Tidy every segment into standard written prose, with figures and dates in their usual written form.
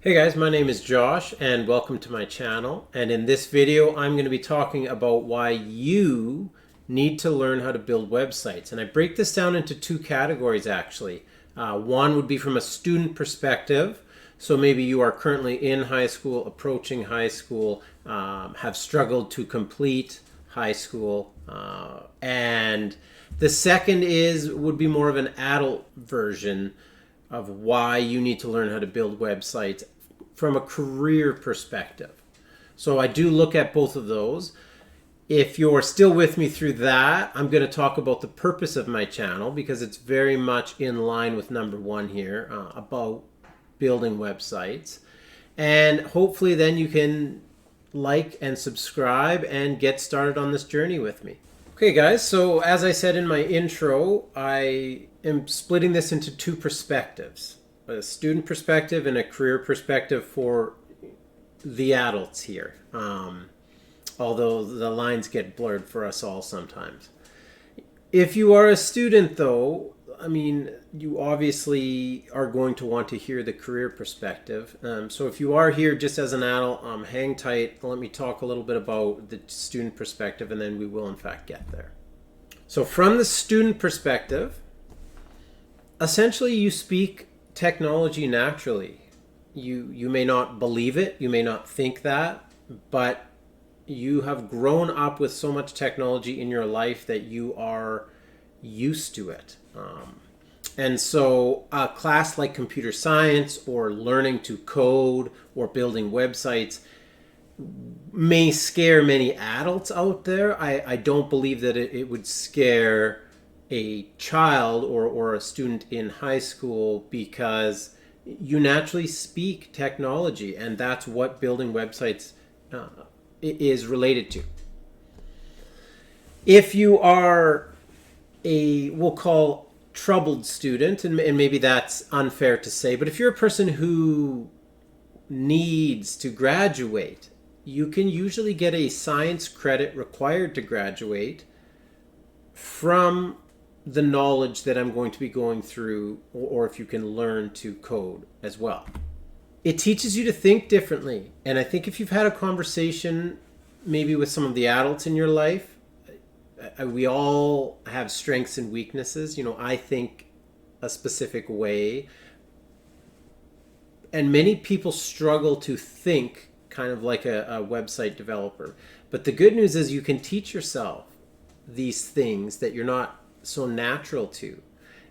Hey guys, my name is Josh and welcome to my channel. And in this video, I'm going to be talking about why you need to learn how to build websites. And I break this down into two categories actually. One would be from a student perspective. So maybe you are currently in high school, approaching high school, have struggled to complete high school. And the second would be more of an adult version of why you need to learn how to build websites from a career perspective. So I do look at both of those. If you're still with me through that, I'm going to talk about the purpose of my channel because it's very much in line with number one here about building websites. And hopefully then you can like and subscribe and get started on this journey with me. Okay guys, so as I said in my intro, I am splitting this into two perspectives. A student perspective and a career perspective for the adults here. Although the lines get blurred for us all sometimes. If you are a student though, I mean, you obviously are going to want to hear the career perspective. So if you are here just as an adult, hang tight. Let me talk a little bit about the student perspective and then we will in fact get there. So from the student perspective, essentially you speak technology naturally. You may not believe it, you may not think that, but you have grown up with so much technology in your life that you are used to it. And so a class like computer science or learning to code or building websites may scare many adults out there. I don't believe that it would scare a child or a student in high school because you naturally speak technology and that's what building websites is related to. If you are we'll call troubled student, and maybe that's unfair to say, but if you're a person who needs to graduate, you can usually get a science credit required to graduate from the knowledge that I'm going to be going through, or if you can learn to code as well. It teaches you to think differently. And I think if you've had a conversation maybe with some of the adults in your life, we all have strengths and weaknesses. You know, I think a specific way. And many people struggle to think kind of like a website developer. But the good news is you can teach yourself these things that you're not so natural to.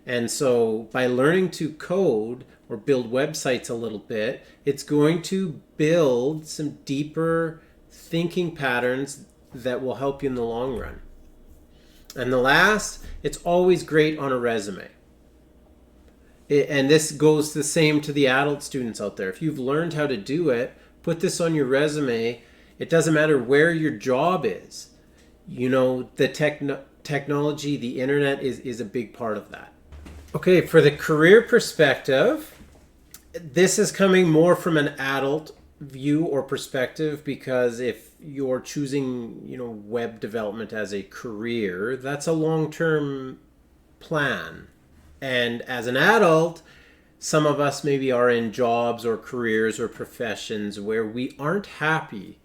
And so by learning to code or build websites a little bit, it's going to build some deeper thinking patterns that will help you in the long run. And the last, it's always great on a resume. And this goes the same to the adult students out there. If you've learned how to do it, put this on your resume. It doesn't matter where your job is. You know, the technology, the internet is a big part of that. Okay, for the career perspective, this is coming more from an adult view or perspective because if you're choosing, web development as a career, that's a long-term plan. And as an adult, some of us maybe are in jobs or careers or professions where we aren't happy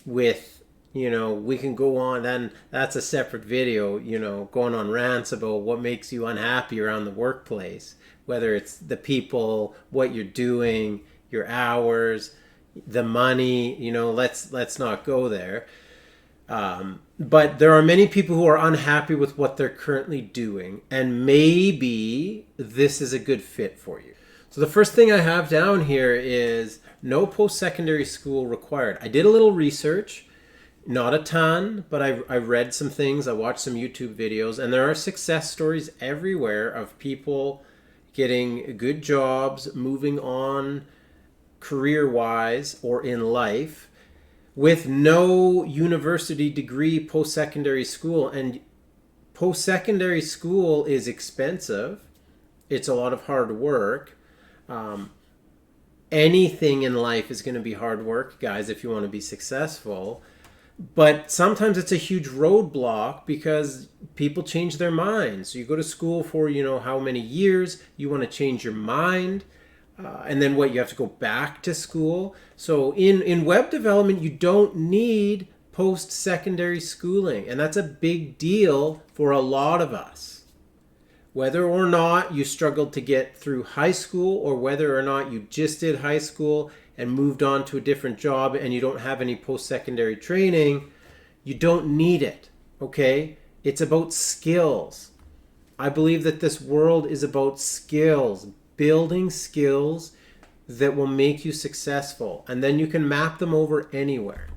with, we can go on, then that's a separate video, going on rants about what makes you unhappy around the workplace, whether it's the people, what you're doing, your hours, the money, let's not go there. But there are many people who are unhappy with what they're currently doing, and maybe this is a good fit for you. So the first thing I have down here is no post-secondary school required. I did a little research. Not a ton, but I read some things, I watched some YouTube videos, and there are success stories everywhere of people getting good jobs, moving on career-wise or in life with no university degree post-secondary school. And post-secondary school is expensive. It's a lot of hard work. Anything in life is going to be hard work, guys, if you want to be successful. But sometimes it's a huge roadblock because people change their minds. So you go to school for, how many years, you want to change your mind. and then what, you have to go back to school. So in web development, you don't need post-secondary schooling, and that's a big deal for a lot of us. Whether or not you struggled to get through high school, or whether or not you just did high school and moved on to a different job and you don't have any post-secondary training, you don't need it, okay? It's about skills. I believe that this world is about skills, building skills that will make you successful, and then you can map them over anywhere.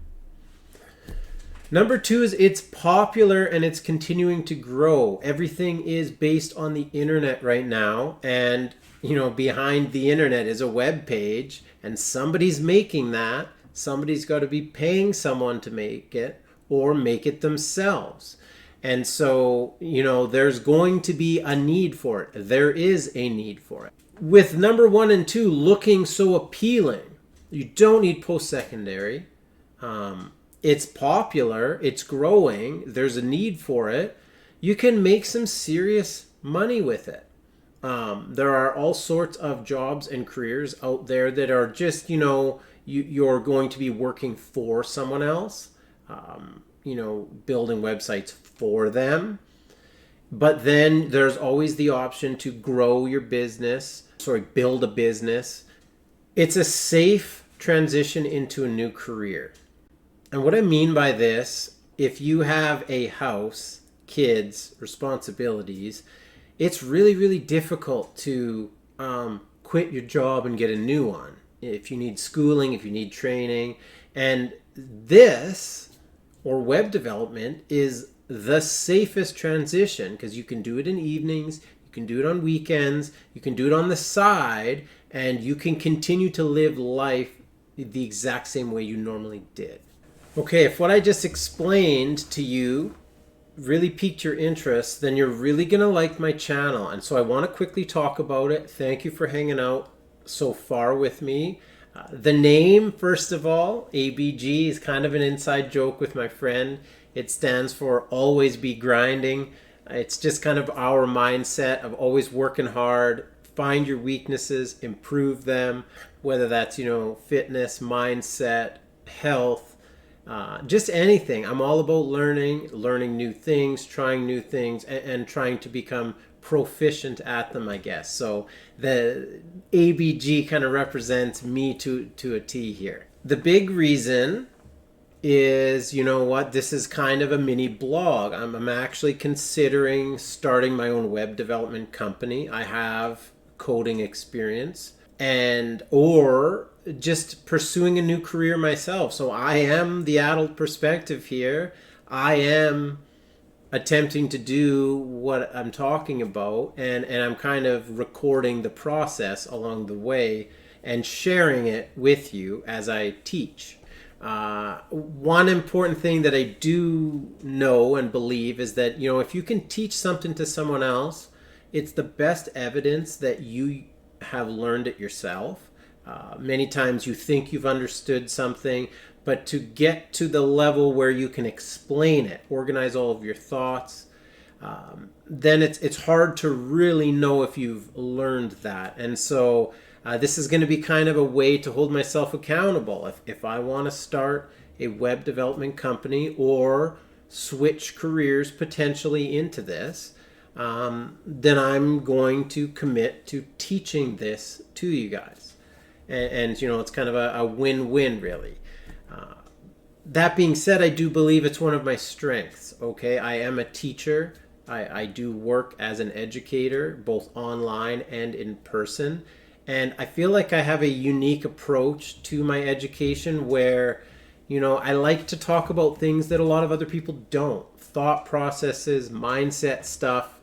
Number 2 is it's popular and it's continuing to grow. Everything is based on the internet right now, and behind the internet is a web page, and somebody's making that. Somebody's got to be paying someone to make it or make it themselves. And so, there's going to be a need for it. There is a need for it. With number 1 and 2 looking so appealing, you don't need post-secondary. It's popular, it's growing, there's a need for it. You can make some serious money with it. There are all sorts of jobs and careers out there that are just, you're going to be working for someone else, building websites for them. But then there's always the option to grow your business, build a business. It's a safe transition into a new career. And what I mean by this, if you have a house, kids, responsibilities, it's really, really difficult to quit your job and get a new one. If you need schooling, if you need training. And this, or web development, is the safest transition because you can do it in evenings, you can do it on weekends, you can do it on the side, and you can continue to live life the exact same way you normally did. Okay, if what I just explained to you really piqued your interest, then you're really going to like my channel. And so I want to quickly talk about it. Thank you for hanging out so far with me. The name, first of all, ABG, is kind of an inside joke with my friend. It stands for Always Be Grinding. It's just kind of our mindset of always working hard, find your weaknesses, improve them, whether that's, fitness, mindset, health, just anything. I'm all about learning new things, trying new things, and trying to become proficient at them, I guess. So the ABG kind of represents me to a T here. The big reason is, this is kind of a mini blog. I'm actually considering starting my own web development company. I have coding experience, or just pursuing a new career myself. So I am the adult perspective here. I am attempting to do what I'm talking about, and I'm kind of recording the process along the way and sharing it with you as I teach. One important thing that I do know and believe is that, if you can teach something to someone else, it's the best evidence that you have learned it yourself. Many times you think you've understood something, but to get to the level where you can explain it, organize all of your thoughts, then it's hard to really know if you've learned that. And so this is going to be kind of a way to hold myself accountable. If I want to start a web development company or switch careers potentially into this, then I'm going to commit to teaching this to you guys. And it's kind of a win-win, really. That being said, I do believe it's one of my strengths, okay? I am a teacher. I do work as an educator, both online and in person. And I feel like I have a unique approach to my education where, I like to talk about things that a lot of other people don't. Thought processes, mindset stuff,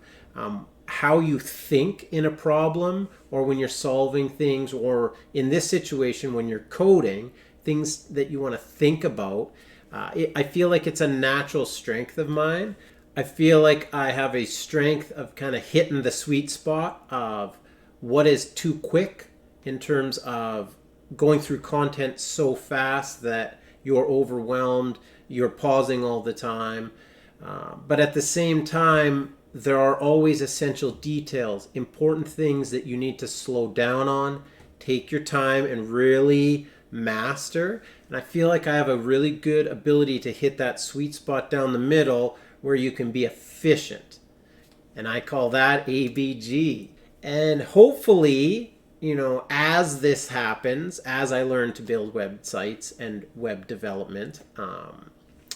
how you think in a problem or when you're solving things, or in this situation when you're coding, things that you want to think about. I feel like it's a natural strength of mine. I feel like I have a strength of kind of hitting the sweet spot of what is too quick in terms of going through content so fast that you're overwhelmed, you're pausing all the time. But at the same time, there are always essential details, important things that you need to slow down on, take your time and really master. And I feel like I have a really good ability to hit that sweet spot down the middle where you can be efficient. And I call that ABG. And hopefully, as this happens, as I learn to build websites and web development,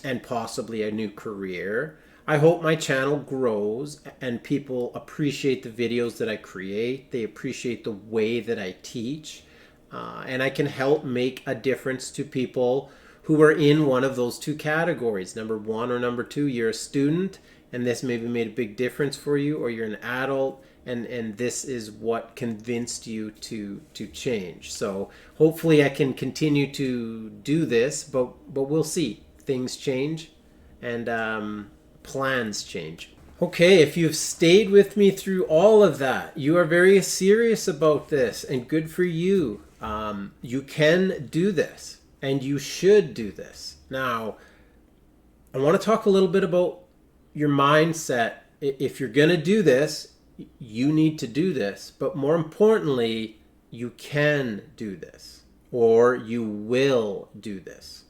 and possibly a new career, I hope my channel grows and people appreciate the videos that I create. They appreciate the way that I teach. And I can help make a difference to people who are in one of those two categories. Number one or number two, you're a student and this maybe made a big difference for you, or you're an adult and this is what convinced you to change. So hopefully I can continue to do this, but we'll see. Things change and plans change. Okay, if you've stayed with me through all of that, you are very serious about this, and good for you. You can do this, and you should do this. Now, I want to talk a little bit about your mindset. If you're going to do this, you need to do this, but more importantly, you can do this, or you will do this.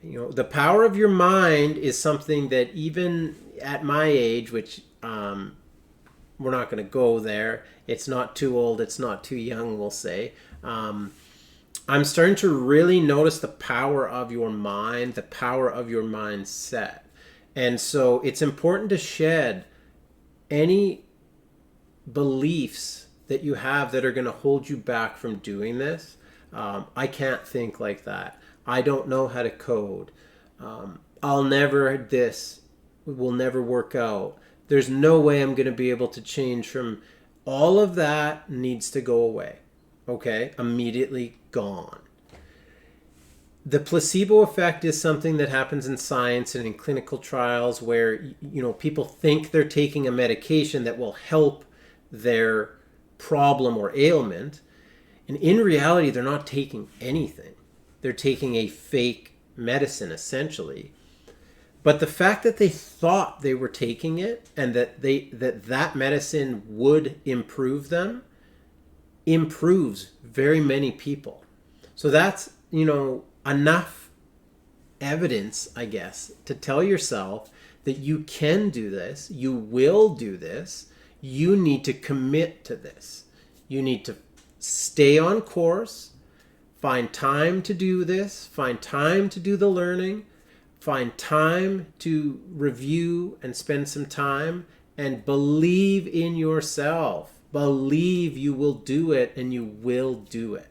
The power of your mind is something that even at my age, which we're not going to go there. It's not too old. It's not too young, we'll say. I'm starting to really notice the power of your mind, the power of your mindset. And so it's important to shed any beliefs that you have that are going to hold you back from doing this. I can't think like that. I don't know how to code. This will never work out. There's no way I'm going to be able to change from all of that. Needs to go away. Okay? Immediately gone. The placebo effect is something that happens in science and in clinical trials where, people think they're taking a medication that will help their problem or ailment. And in reality, they're not taking anything. They're taking a fake medicine, essentially. But the fact that they thought they were taking it and that medicine would improve them improves very many people. So that's, enough evidence, I guess, to tell yourself that you can do this, you will do this, you need to commit to this. You need to stay on course, find time to do this, find time to do the learning, find time to review and spend some time, and believe in yourself. Believe you will do it, and you will do it.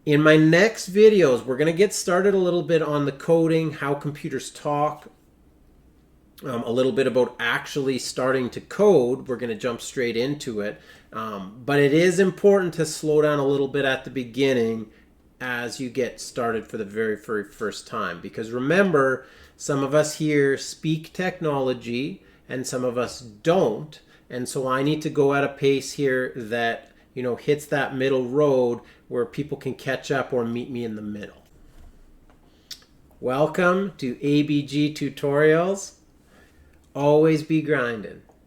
In my next videos, we're going to get started a little bit on the coding, how computers talk, a little bit about actually starting to code. We're going to jump straight into it. But it is important to slow down a little bit at the beginning as you get started for the very, very first time. Because remember, some of us here speak technology and some of us don't. And so I need to go at a pace here that, hits that middle road where people can catch up or meet me in the middle. Welcome to ABG Tutorials. Always be grinding.